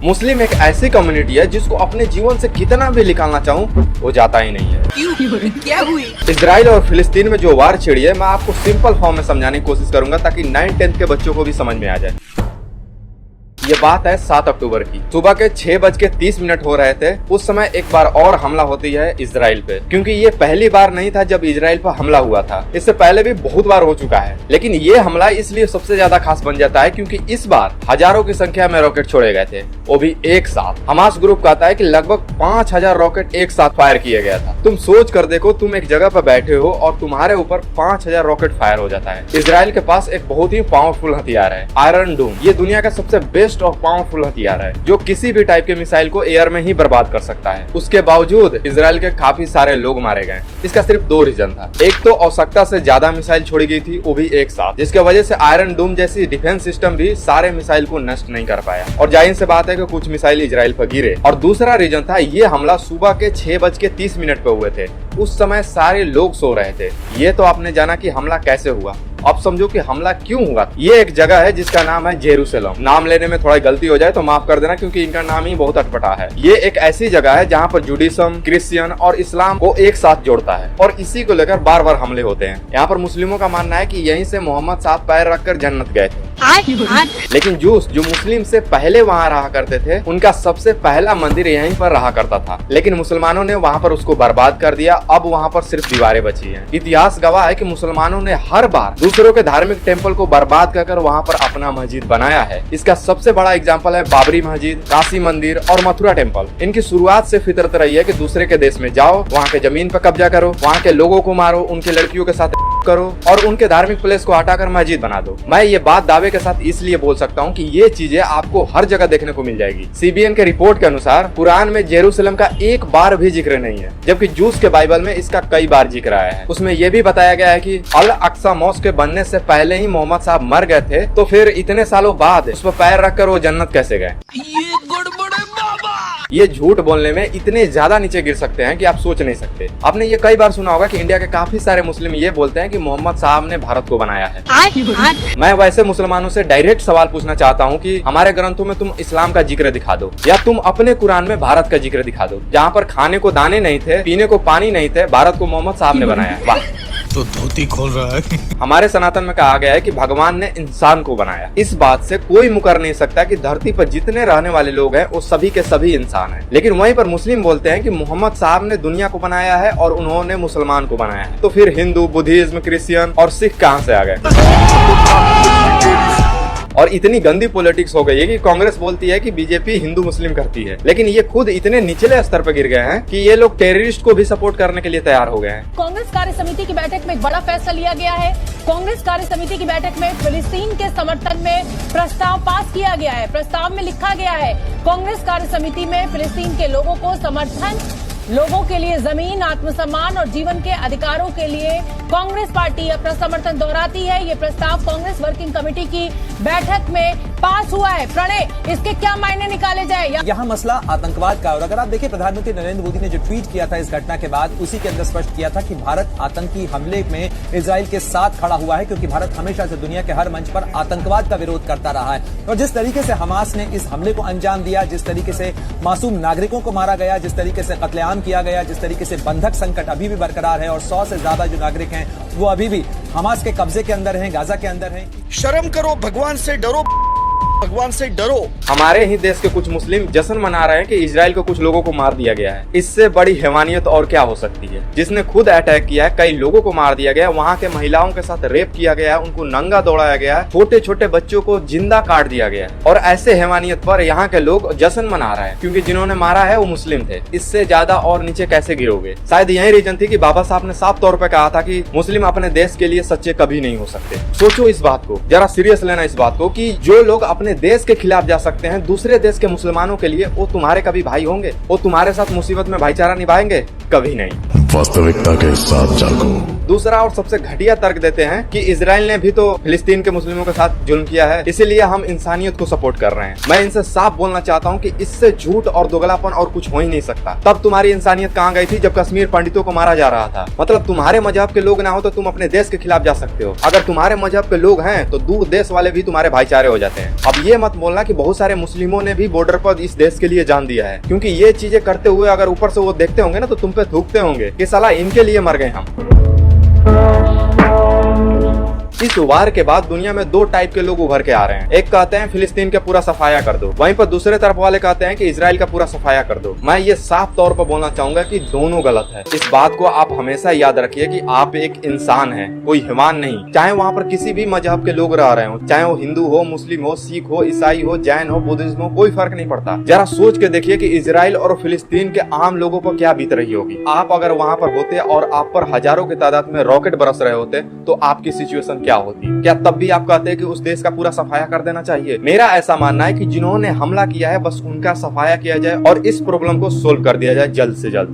मुस्लिम एक ऐसी कम्युनिटी है जिसको अपने जीवन से कितना भी निकालना चाहूँ वो जाता ही नहीं है। क्या हुई? इजराइल और फिलिस्तीन में जो वार छिड़ी है मैं आपको सिंपल फॉर्म में समझाने की कोशिश करूंगा ताकि 9-10 के बच्चों को भी समझ में आ जाए। ये बात है 7 अक्टूबर की। सुबह के 6:30 हो रहे थे। उस समय एक बार और हमला होती है इजराइल पे, क्योंकि ये पहली बार नहीं था जब इजराइल पर हमला हुआ था। इससे पहले भी बहुत बार हो चुका है, लेकिन ये हमला इसलिए सबसे ज्यादा खास बन जाता है क्योंकि इस बार हजारों की संख्या में रॉकेट छोड़े गए थे, वो भी एक साथ। हमास ग्रुप कहता है कि लगभग 5000 रॉकेट एक साथ फायर किया गया था। तुम सोच कर देखो, तुम एक जगह पर बैठे हो और तुम्हारे ऊपर 5000 रॉकेट फायर हो जाता है। इजराइल के पास एक बहुत ही पावरफुल हथियार है, आयरन डोम। ये दुनिया का सबसे बेस्ट और पावरफुल हथियार है जो किसी भी टाइप के मिसाइल को एयर में ही बर्बाद कर सकता है। उसके बावजूद इजराइल के काफी सारे लोग मारे गए। इसका सिर्फ 2 रीजन था। एक तो आवश्यकता से ज्यादा मिसाइल छोड़ी गई थी, वो भी एक साथ, जिसके वजह से आयरन डोम जैसी डिफेंस सिस्टम भी सारे मिसाइल को नष्ट नहीं कर पाया। और जाहिर सी बात है कि कुछ मिसाइल इजराइल पर गिरे। और दूसरा रीजन था, ये हमला सुबह के 6:30 पे हुए थे। उस समय सारे लोग सो रहे थे। ये तो आपने जाना कि हमला कैसे हुआ। अब समझो कि हमला क्यों हुआ। ये एक जगह है जिसका नाम है जेरूसलम। नाम लेने में थोड़ा गलती हो जाए तो माफ कर देना, क्योंकि इनका नाम ही बहुत अटपटा है। ये एक ऐसी जगह है जहाँ पर जुडिज्म, क्रिश्चियन और इस्लाम को एक साथ जोड़ता है और इसी को लेकर बार बार हमले होते हैं। यहाँ पर मुस्लिमों का मानना है कि यहीं से मोहम्मद साहब पैर रखकर जन्नत गए थे। लेकिन जूस जो मुस्लिम से पहले वहाँ रहा करते थे, उनका सबसे पहला मंदिर यहीं पर रहा करता था, लेकिन मुसलमानों ने वहाँ पर उसको बर्बाद कर दिया। अब वहाँ पर सिर्फ दीवारें बची हैं। इतिहास गवाह है कि मुसलमानों ने हर बार दूसरों के धार्मिक टेम्पल को बर्बाद कर वहाँ पर अपना मस्जिद बनाया है। इसका सबसे बड़ा एग्जाम्पल है बाबरी मस्जिद, काशी मंदिर और मथुरा टेम्पल। इनकी शुरुआत से फितरत रही है कि दूसरे के देश में जाओ, वहाँ के जमीन पर कब्जा करो, वहाँ के लोगों को मारो, उनके लड़कियों के साथ करो और उनके धार्मिक प्लेस को हटाकर मस्जिद बना दो। मैं ये बात दावे के साथ इसलिए बोल सकता हूँ कि ये चीजें आपको हर जगह देखने को मिल जाएगी। सीबीएन के रिपोर्ट के अनुसार कुरान में जेरूसलम का एक बार भी जिक्र नहीं है, जबकि जूस के बाइबल में इसका कई बार जिक्र आया है। उसमें यह भी बताया गया है कि अल अक्सा मॉस्क के बनने से पहले ही मोहम्मद साहब मर गए थे, तो फिर इतने सालों बाद उस पर पैर रखकर वो जन्नत कैसे गए। ये झूठ बोलने में इतने ज्यादा नीचे गिर सकते हैं कि आप सोच नहीं सकते। आपने ये कई बार सुना होगा कि इंडिया के काफी सारे मुस्लिम ये बोलते हैं कि मोहम्मद साहब ने भारत को बनाया है। मैं वैसे मुसलमानों से डायरेक्ट सवाल पूछना चाहता हूँ कि हमारे ग्रंथों में तुम इस्लाम का जिक्र दिखा दो, या तुम अपने कुरान में भारत का जिक्र दिखा दो। जहाँ पर खाने को दाने नहीं थे, पीने को पानी नहीं थे, भारत को मोहम्मद साहब ने बनाया। वाह, तो धोती खोल रहा है। हमारे सनातन में कहा गया है कि भगवान ने इंसान को बनाया। इस बात से कोई मुकर नहीं सकता कि धरती पर जितने रहने वाले लोग हैं वो सभी के सभी इंसान हैं। लेकिन वहीं पर मुस्लिम बोलते हैं कि मोहम्मद साहब ने दुनिया को बनाया है और उन्होंने मुसलमान को बनाया है। तो फिर हिंदू, बुद्धिज्म, क्रिश्चियन और सिख कहाँ से आ गए। और इतनी गंदी पॉलिटिक्स हो गई है कि कांग्रेस बोलती है कि बीजेपी हिंदू मुस्लिम करती है, लेकिन ये खुद इतने निचले स्तर पर गिर गए हैं कि ये लोग टेररिस्ट को भी सपोर्ट करने के लिए तैयार हो गए हैं। कांग्रेस कार्य समिति की बैठक में एक बड़ा फैसला लिया गया है। कांग्रेस कार्य समिति की बैठक में फिलिस्तीन के समर्थन में प्रस्ताव पास किया गया है। प्रस्ताव में लिखा गया है, कांग्रेस कार्य समिति में फिलिस्तीन के लोगों को समर्थन, लोगों के लिए जमीन, आत्मसम्मान और जीवन के अधिकारों के लिए कांग्रेस पार्टी अपना समर्थन दोहराती है। ये प्रस्ताव कांग्रेस वर्किंग कमेटी की बैठक में पास हुआ है। प्रणय, इसके क्या मायने निकाले जाए? यहाँ मसला आतंकवाद का। और अगर आप देखिए, प्रधानमंत्री नरेंद्र मोदी ने जो ट्वीट किया था इस घटना के बाद, उसी के अंदर स्पष्ट किया था कि भारत आतंकी हमले में इजराइल के साथ खड़ा हुआ है, क्योंकि भारत हमेशा से दुनिया के हर मंच पर आतंकवाद का विरोध करता रहा है। और जिस तरीके से हमास ने इस हमले को अंजाम दिया, जिस तरीके से मासूम नागरिकों को मारा गया, जिस तरीके से कत्लेआम किया गया, जिस तरीके से बंधक संकट अभी भी बरकरार है और 100 से ज्यादा जो नागरिक हैं वो अभी भी हमास के कब्जे के अंदर हैं, गाजा के अंदर हैं। शर्म करो, भगवान से डरो, भगवान से डरो। हमारे ही देश के कुछ मुस्लिम जश्न मना रहे हैं कि इजराइल को कुछ लोगों को मार दिया गया है। इससे बड़ी हैवानियत और क्या हो सकती है। जिसने खुद अटैक किया है, कई लोगों को मार दिया गया, वहाँ के महिलाओं के साथ रेप किया गया है, उनको नंगा दौड़ाया गया है, छोटे छोटे बच्चों को जिंदा काट दिया गया है। और ऐसे हैवानियत पर यहाँ के लोग जश्न मना रहे हैं, क्योंकि जिन्होंने मारा है वो मुस्लिम थे। इससे ज्यादा और नीचे कैसे गिरोगे। शायद यही रीजन थी कि बाबा साहब ने साफ तौर पर कहा था कि मुस्लिम अपने देश के लिए सच्चे कभी नहीं हो सकते। सोचो इस बात को, जरा सीरियस लेना इस बात को कि जो लोग अपने देश के खिलाफ जा सकते हैं दूसरे देश के मुसलमानों के लिए, वो तुम्हारे कभी भाई होंगे? वो तुम्हारे साथ मुसीबत में भाईचारा निभाएंगे? कभी नहीं। वास्तविकता के साथ जागो। दूसरा और सबसे घटिया तर्क देते हैं कि इजराइल ने भी तो फिलिस्तीन के मुस्लिमों के साथ जुल्म किया है, इसीलिए हम इंसानियत को सपोर्ट कर रहे हैं। मैं इनसे साफ बोलना चाहता हूँ कि इससे झूठ और दोगलापन और कुछ हो ही नहीं सकता। तब तुम्हारी इंसानियत कहाँ गई थी जब कश्मीर पंडितों को मारा जा रहा था? मतलब तुम्हारे मजहब के लोग ना हो तो तुम अपने देश के खिलाफ जा सकते हो, अगर तुम्हारे मजहब के लोग हैं तो दूर देश वाले भी तुम्हारे भाईचारे हो जाते हैं। अब ये मत बोलना कि बहुत सारे मुस्लिमों ने भी बॉर्डर पर इस देश के लिए जान दिया है, क्योंकि ये चीजें करते हुए अगर ऊपर से वो देखते होंगे ना तो तुम पे थूकते होंगे कि साला इनके लिए मर गए हम। इस वार के बाद दुनिया में दो टाइप के लोग उभर के आ रहे हैं। एक कहते हैं फिलिस्तीन का पूरा सफाया कर दो, वहीं पर दूसरे तरफ वाले कहते हैं कि इजराइल का पूरा सफाया कर दो। मैं ये साफ तौर पर बोलना चाहूंगा कि दोनों गलत है। इस बात को आप हमेशा याद रखिए कि आप एक इंसान हैं, कोई हैवान नहीं। चाहे वहाँ पर किसी भी मजहब के लोग रह रहे हो, चाहे वो हिंदू हो, मुस्लिम हो, सिख हो, ईसाई हो, जैन हो, बुद्धिज्म हो, कोई फर्क नहीं पड़ता। जरा सोच के देखिए कि इजराइल और फिलिस्तीन के आम लोगों पर क्या बीत रही होगी। आप अगर वहाँ पर होते और आप पर हजारों की तादाद में रॉकेट बरस रहे होते तो आपकी सिचुएशन क्या होती? क्या तब भी आप कहते हैं कि उस देश का पूरा सफाया कर देना चाहिए? मेरा ऐसा मानना है कि जिन्होंने हमला किया है बस उनका सफाया किया जाए और इस प्रॉब्लम को सोल्व कर दिया जाए जल्द से जल्द।